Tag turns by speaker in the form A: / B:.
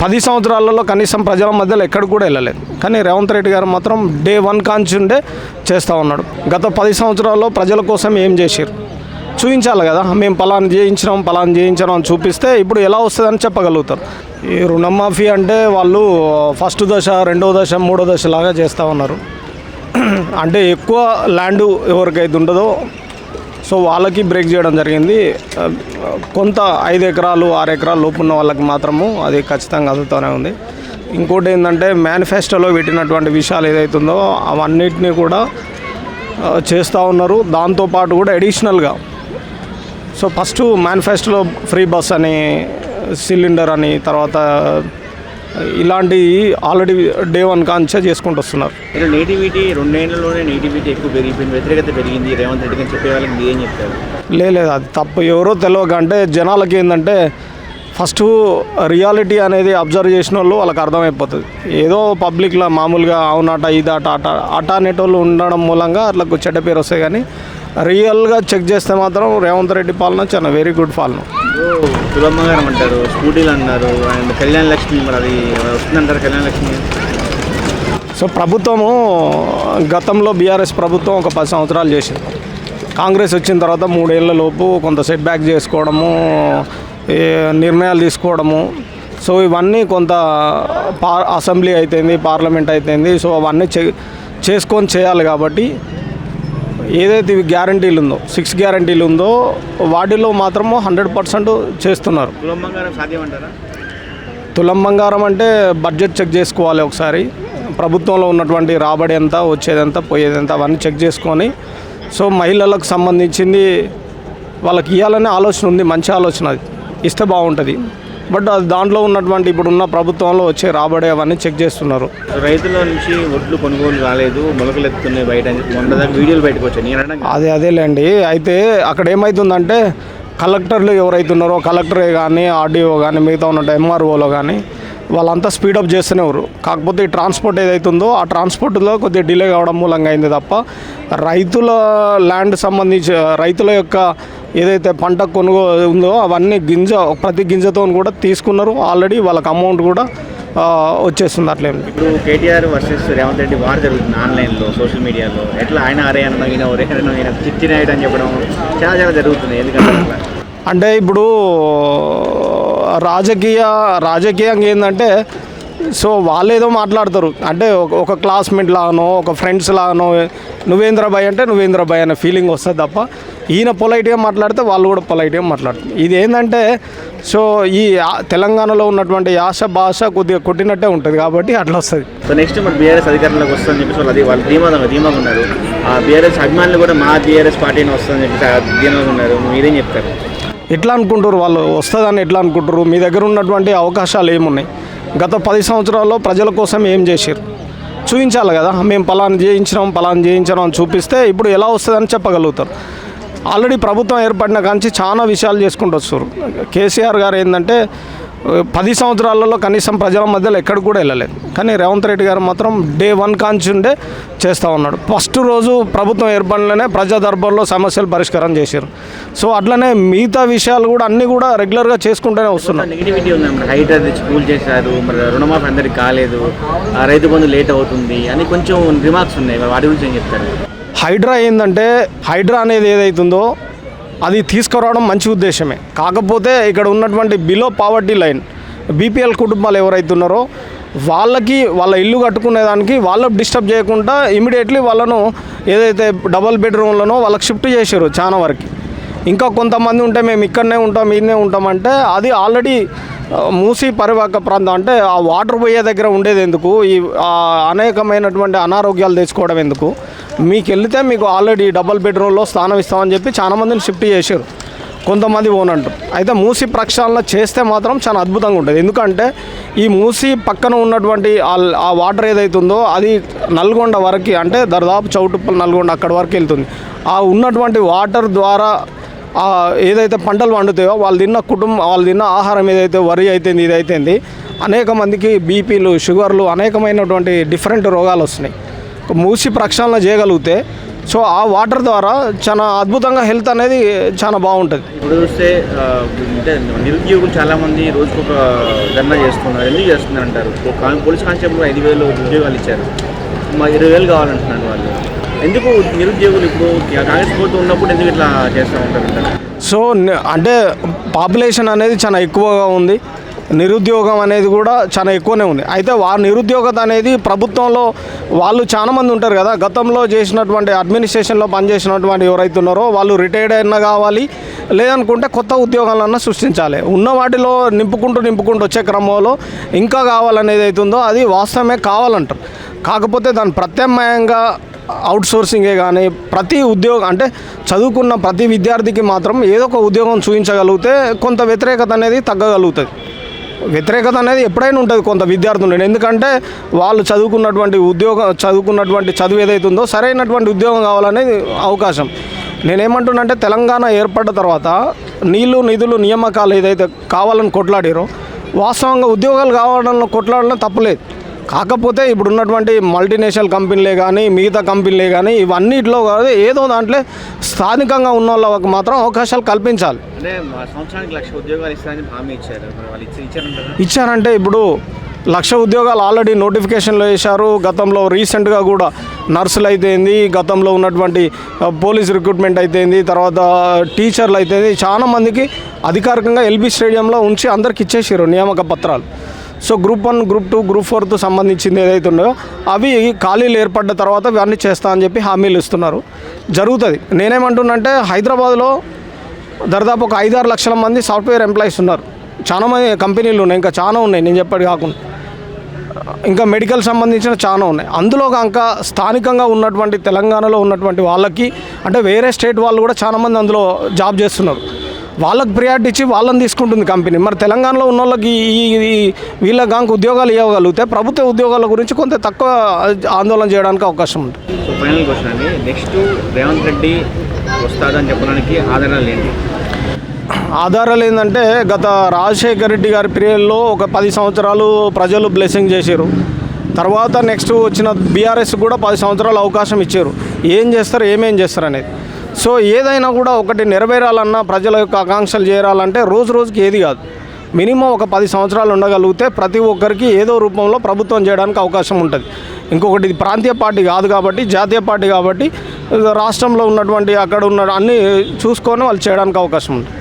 A: 10 సంవత్సరాలలో కనీసం ప్రజల మధ్యలో ఎక్కడికి కూడా వెళ్ళలేదు. కానీ రేవంత్ రెడ్డి గారు మాత్రం డే 1 కాంచి ఉండే చేస్తూ ఉన్నాడు. గత 10 సంవత్సరాల్లో ప్రజల కోసం ఏం చేశారు చూపించాలి కదా. మేము పలానా చేయించినాం అని చూపిస్తే ఇప్పుడు ఎలా వస్తుందని చెప్పగలుగుతారు. ఈ రుణమాఫీ అంటే వాళ్ళు ఫస్ట్ దశ, రెండో దశ, మూడో దశ లాగా చేస్తూ ఉన్నారు. అంటే ఎక్కువ ల్యాండ్ ఎవరికైతే ఉండదో సో వాళ్ళకి బ్రేక్ చేయడం జరిగింది. కొంత 5 ఎకరాలు 6 ఎకరాలు లోపు ఉన్న వాళ్ళకి మాత్రము అది ఖచ్చితంగా అందుతూనే ఉంది. ఇంకోటి ఏంటంటే మేనిఫెస్టోలో పెట్టినటువంటి విషయాలు ఏదైతుందో అవన్నిటినీ కూడా చేస్తూ ఉన్నారు. దాంతోపాటు కూడా అడిషనల్గా సో ఫస్ట్ మేనిఫెస్టోలో ఫ్రీ బస్ అని, సిలిండర్ అని, తర్వాత ఇలాంటి ఆల్రెడీ డే 1 కాంచే చేసుకుంటూ వస్తున్నారు.
B: నేటివిటీ 2 ఏళ్లలోనే నేటివిటీ ఎక్కువ పెరిగిపోయింది, వ్యతిరేకత పెరిగింది రేవంత్ రెడ్డి అని చెప్పే వాళ్ళకి మీరు ఏం చెప్తారు?
A: లేదు, అది తప్పు. ఎవరో తెలియక అంటే జనాలకి ఏంటంటే ఫస్ట్ రియాలిటీ అనేది అబ్జర్వ్ చేసిన వాళ్ళు వాళ్ళకి అర్థమైపోతుంది. ఏదో పబ్లిక్లో మామూలుగా అవునాట ఇదాట ఆట అనేటోళ్ళు ఉండడం మూలంగా అట్లా చెడ్డ పేరు వస్తాయి. కానీ రియల్గా చెక్ చేస్తే మాత్రం రేవంత్ రెడ్డి పాలన చాలా వెరీ గుడ్ పాలన.
B: తులమ్మగారం అంటారు, స్కూటీలు అన్నారు, అండ్ కళ్యాణ లక్ష్మి మరి అది వస్తుందంటారు కళ్యాణ లక్ష్మి.
A: సో ప్రభుత్వము గతంలో బీఆర్ఎస్ ప్రభుత్వం ఒక 10 సంవత్సరాలు చేసింది. కాంగ్రెస్ వచ్చిన తర్వాత 3 ఏళ్ల లోపు కొంత సెట్ బ్యాక్ చేసుకోవడము, నిర్ణయాలు తీసుకోవడము, సో ఇవన్నీ కొంత అసెంబ్లీ అయిపోయింది, పార్లమెంట్ అయిపోయింది. సో అవన్నీ చేసుకొని చేయాలి. కాబట్టి ఏదైతే ఇవి గ్యారంటీలు ఉందో 6 గ్యారంటీలు ఉందో వాటిలో మాత్రము 100% చేస్తున్నారు. తులం బంగారం అంటే బడ్జెట్ చెక్ చేసుకోవాలి ఒకసారి. ప్రభుత్వంలో ఉన్నటువంటి రాబడి ఎంత, వచ్చేదంతా, పోయేదంతా అవన్నీ చెక్ చేసుకొని సో మహిళలకు సంబంధించింది వాళ్ళకి ఇవ్వాలనే ఆలోచన ఉంది. మంచి ఆలోచన, అది ఇస్తే బాగుంటుంది. బట్ అది దాంట్లో ఉన్నటువంటి ఇప్పుడున్న ప్రభుత్వంలో వచ్చే రాబడి అవన్నీ చెక్ చేస్తున్నారు.
B: రైతుల నుంచి ఒడ్లు కొనుగోలు కాలేదు, మొలకలు ఎత్తుతున్నాయి బయట అని మొన్న వీడియోలు బయటకు వచ్చాయి.
A: అదేలేండి. అయితే అక్కడ ఏమవుతుందంటే కలెక్టర్లు ఎవరైతే ఉన్నారో, కలెక్టరే కానీ, ఆర్డీఓ కానీ, మిగతా ఉన్న ఎంఆర్ఓలో కానీ వాళ్ళంతా స్పీడప్ చేస్తూనే ఉన్నారు. కాకపోతే ఈ ట్రాన్స్పోర్ట్ ఏదైతుందో ఆ ట్రాన్స్పోర్ట్లో కొద్దిగా డిలే కావడం మూలంగా అయింది తప్ప రైతుల ల్యాండ్ సంబంధించి రైతుల యొక్క ఏదైతే పంట కొనుగోలు ఉందో అవన్నీ ప్రతి గింజతో కూడా తీసుకున్నారు. ఆల్రెడీ వాళ్ళకి అమౌంట్ కూడా వచ్చేస్తుంది. అట్లేమి
B: ఇప్పుడు కేటీఆర్ వర్సెస్ రేవంత్ రెడ్డి వార్ జరుగుతుంది ఆన్లైన్లో, సోషల్ మీడియాలో. ఎట్లా ఆయన అరేనో ఈయన చిచ్చినాయుడు అని చెప్పడం చాలా జరుగుతుంది. ఎందుకంటే
A: అంటే ఇప్పుడు రాజకీయంగా ఏంటంటే సో వాళ్ళు ఏదో మాట్లాడతారు. అంటే ఒక క్లాస్మేట్ లాగానో, ఒక ఫ్రెండ్స్ లాగానో నువ్వేంద్ర భాయ్ అంటే నువ్వేంద్ర భాయ్ అనే ఫీలింగ్ వస్తుంది తప్ప ఈయన పొలైట్గా మాట్లాడితే వాళ్ళు కూడా పొలైట్గా మాట్లాడుతారు. ఇది ఏంటంటే సో ఈ తెలంగాణలో ఉన్నటువంటి యాస భాష కొద్దిగా కొట్టినట్టే ఉంటుంది కాబట్టి అట్లా వస్తుంది.
B: సో నెక్స్ట్ మరి బీఆర్ఎస్ అధికారంలోకి వస్తుందని చెప్పేసి వాళ్ళు ధీమాగా ఉన్నారు. ఆ బీఆర్ఎస్ అభిమానులు కూడా మా బీఆర్ఎస్ పార్టీని వస్తుందని చెప్పేసి ధీమాగా ఉన్నారు. మీరేం చెప్తారు?
A: ఎట్లా అనుకుంటారు వాళ్ళు వస్తుందని? ఎట్లా అనుకుంటారు? మీ దగ్గర ఉన్నటువంటి అవకాశాలు ఏమున్నాయి? గత 10 సంవత్సరాల్లో ప్రజల కోసం ఏం చేశారు చూపించాలి కదా. మేము పలానా చేయించినాం అని చూపిస్తే ఇప్పుడు ఎలా వస్తుందని చెప్పగలుగుతారు. ఆల్రెడీ ప్రభుత్వం ఏర్పడిన కాంచి చాలా విషయాలు చేసుకుంటూ వస్తారు. కేసీఆర్ గారు ఏంటంటే 10 సంవత్సరాలలో కనీసం ప్రజల మధ్యలో ఎక్కడికి కూడా వెళ్ళలేదు. కానీ రేవంత్ రెడ్డి గారు మాత్రం డే 1 కాంచి ఉండే చేస్తూ ఉన్నాడు. ఫస్ట్ రోజు ప్రభుత్వం ఏర్పడిననే ప్రజా దర్బార్లో సమస్యలు పరిష్కారం చేశారు. సో అట్లనే మిగతా విషయాలు కూడా అన్నీ కూడా రెగ్యులర్గా చేసుకుంటూనే వస్తున్నారు.
B: నెగిటివిటీ ఉంది. హైడ్రా తెచ్చి కూల్ చేశారు, మరి రుణమాఫీ అందరికి కాలేదు, రైతు బంధు లేట్ అవుతుంది అని కొంచెం రిమార్క్స్ ఉన్నాయి. వాటి గురించి ఏం చెప్తారు?
A: హైడ్రా ఏంటంటే హైడ్రా అనేది ఏదైతుందో అది తీసుకురావడం మంచి ఉద్దేశమే. కాకపోతే ఇక్కడ ఉన్నటువంటి బిలో పావర్టీ లైన్ బీపీఎల్ కుటుంబాలు ఎవరైతే ఉన్నారో వాళ్ళకి వాళ్ళ ఇల్లు కట్టుకునేదానికి వాళ్ళకు డిస్టర్బ్ చేయకుండా ఇమీడియట్లీ వాళ్ళను ఏదైతే డబల్ బెడ్రూమ్లనో వాళ్ళకి షిఫ్ట్ చేశారు చాలా వరకు. ఇంకా కొంతమంది ఉంటే మేము ఇక్కడనే ఉంటామంటే అది ఆల్రెడీ మూసీ పరివాహక ప్రాంతం, అంటే ఆ వాటర్ పోయే దగ్గర ఉండేది ఎందుకు, ఈ అనేకమైనటువంటి అనారోగ్యాలు తెచ్చుకోవడం ఎందుకు, మీకు వెళితే మీకు ఆల్రెడీ డబల్ బెడ్రూమ్లో స్థానం ఇస్తామని చెప్పి చాలా మందిని షిఫ్ట్ చేశారు. కొంతమంది ఓనంటారు. అయితే మూసీ ప్రక్షాళన చేస్తే మాత్రం చాలా అద్భుతంగా ఉంటుంది. ఎందుకంటే ఈ మూసీ పక్కన ఉన్నటువంటి ఆ వాటర్ ఏదైతుందో అది నల్గొండ వరకు, అంటే దాదాపు చౌటుప్పల్ నల్గొండ అక్కడి వరకు వెళ్తుంది. ఆ ఉన్నటువంటి వాటర్ ద్వారా ఏదైతే పంటలు పండుతాయో వాళ్ళు తిన్న ఆహారం ఏదైతే వరి అయితేంది, ఇది అయితేంది, అనేక మందికి బీపీలు, షుగర్లు, అనేకమైనటువంటి డిఫరెంట్ రోగాలు వస్తున్నాయి. మూసి ప్రక్షాళన చేయగలిగితే సో ఆ వాటర్ ద్వారా చాలా అద్భుతంగా హెల్త్ అనేది చాలా బాగుంటుంది.
B: ఇప్పుడు చూస్తే అంటే నిరుద్యోగులు చాలామంది రోజుకు ఒక ధర్నా చేస్తున్నారు. ఎందుకు చేస్తున్నారు అంటారు? పోలీస్ కానిస్టేబుల్ 5,000 ఉద్యోగాలు ఇచ్చారు, 20,000 కావాలంటున్నారు వాళ్ళు. ఎందుకు నిరుద్యోగులు ఇప్పుడు కాంగ్రెస్ ప్రభుత్వం ఉన్నప్పుడు ఎందుకు ఇట్లా చేస్తూ ఉంటారు?
A: సో అంటే పాపులేషన్ అనేది చాలా ఎక్కువగా ఉంది, నిరుద్యోగం అనేది కూడా చాలా ఎక్కువనే ఉంది. అయితే నిరుద్యోగత అనేది ప్రభుత్వంలో వాళ్ళు చాలామంది ఉంటారు కదా, గతంలో చేసినటువంటి అడ్మినిస్ట్రేషన్లో పనిచేసినటువంటి ఎవరైతే ఉన్నారో వాళ్ళు రిటైర్డ్ అయినా కావాలి, లేదనుకుంటే కొత్త ఉద్యోగాలన్నా సృష్టించాలి. ఉన్న వాటిలో నింపుకుంటూ వచ్చే క్రమంలో ఇంకా కావాలనేది అవుతుందో అది వాస్తవమే కావాలంటారు. కాకపోతే దాని ప్రత్యామ్నాయంగా అవుట్సోర్సింగే కానీ ప్రతి ఉద్యోగం అంటే చదువుకున్న ప్రతి విద్యార్థికి మాత్రం ఏదో ఒక ఉద్యోగం చూపించగలిగితే కొంత వ్యతిరేకత అనేది తగ్గగలుగుతుంది. వ్యతిరేకత అనేది ఎప్పుడైనా ఉంటుంది కొంత విద్యార్థులు, ఎందుకంటే వాళ్ళు చదువుకున్నటువంటి చదువు ఏదైతుందో సరైనటువంటి ఉద్యోగం కావాలనేది అవకాశం. నేనేమంటున్నానంటే తెలంగాణ ఏర్పడ్డ తర్వాత నీళ్లు నిధులు నియామకాలు ఏదైతే కావాలని కొట్లాడారో వాస్తవంగా ఉద్యోగాలు కావడంలో కొట్లాడడం తప్పులేదు. కాకపోతే ఇప్పుడు ఉన్నటువంటి మల్టీనేషనల్ కంపెనీలే కానీ మిగతా కంపెనీలే కానీ ఇవన్నిటిలో కాదు ఏదో దాంట్లో స్థానికంగా ఉన్న వాళ్ళకి మాత్రం అవకాశాలు కల్పించాలి.
B: అంటే సంవత్సరానికి 1,00,000 ఉద్యోగాలు ఇస్తారని హామీ ఇచ్చారు,
A: ఇచ్చారంటే ఇప్పుడు 1,00,000 ఉద్యోగాలు ఆల్రెడీ నోటిఫికేషన్లో వేశారు. గతంలో రీసెంట్గా కూడా నర్సులు అయితేంది, గతంలో ఉన్నటువంటి పోలీస్ రిక్రూట్మెంట్ అయితేంది, తర్వాత టీచర్లు అయితేంది, చాలా మందికి అధికారికంగా ఎల్బీ స్టేడియంలో ఉంచి అందరికి ఇచ్చేసారు నియామక పత్రాలు. సో గ్రూప్ 1, గ్రూప్ 2, గ్రూప్ 4తో సంబంధించింది ఏదైతే ఉన్నాయో అవి ఖాళీలు ఏర్పడ్డ తర్వాత ఇవన్నీ చేస్తా అని చెప్పి హామీలు ఇస్తున్నారు, జరుగుతుంది. నేనేమంటున్నంటే హైదరాబాద్లో దాదాపు ఒక 5-6 లక్షల మంది సాఫ్ట్వేర్ ఎంప్లాయీస్ ఉన్నారు. చాలా మంది కంపెనీలు ఉన్నాయి, ఇంకా చాలా ఉన్నాయి, నేను చెప్పేది కాకుండా ఇంకా మెడికల్ సంబంధించిన చాలా ఉన్నాయి. అందులో కనుక స్థానికంగా ఉన్నటువంటి తెలంగాణలో ఉన్నటువంటి వాళ్ళకి అంటే వేరే స్టేట్ వాళ్ళు కూడా చాలామంది అందులో జాబ్ చేస్తున్నారు. వాళ్ళకి ప్రియారిటీ ఇచ్చి వాళ్ళని తీసుకుంటుంది కంపెనీ. మరి తెలంగాణలో ఉన్న వాళ్ళకి వీళ్ళకి కనుక ఉద్యోగాలు ఇవ్వగలిగితే ప్రభుత్వ ఉద్యోగాల గురించి కొంత తక్కువ ఆందోళన చేయడానికి అవకాశం ఉంటుంది.
B: సో ఫైనల్ క్వశ్చన్ అండి, నెక్స్ట్ రేవంత్ రెడ్డి వస్తాడని చెప్పడానికి ఆధారాలు ఏంటి?
A: ఆధారాలు ఏంటంటే గత రాజశేఖర రెడ్డి గారి పీరియడ్లో ఒక 10 సంవత్సరాలు ప్రజలు బ్లెస్సింగ్ చేశారు. తర్వాత నెక్స్ట్ వచ్చిన బీఆర్ఎస్ కూడా 10 సంవత్సరాలు అవకాశం ఇచ్చారు. ఏం చేస్తారు ఏమేం చేస్తారు అనేది. సో ఏదైనా కూడా ఒకటి నెరవేరాలన్నా ప్రజల యొక్క ఆకాంక్షలు చేరాలంటే రోజుకి ఏది కాదు, మినిమం ఒక 10 సంవత్సరాలు ఉండగలిగితే ప్రతి ఒక్కరికి ఏదో రూపంలో ప్రభుత్వం చేయడానికి అవకాశం ఉంటుంది. ఇంకొకటి ఇది ప్రాంతీయ పార్టీ కాదు కాబట్టి, జాతీయ పార్టీ కాబట్టి రాష్ట్రంలో ఉన్నటువంటి అక్కడ ఉన్న అన్నీ చూసుకొని వాళ్ళు చేయడానికి అవకాశం ఉంటుంది.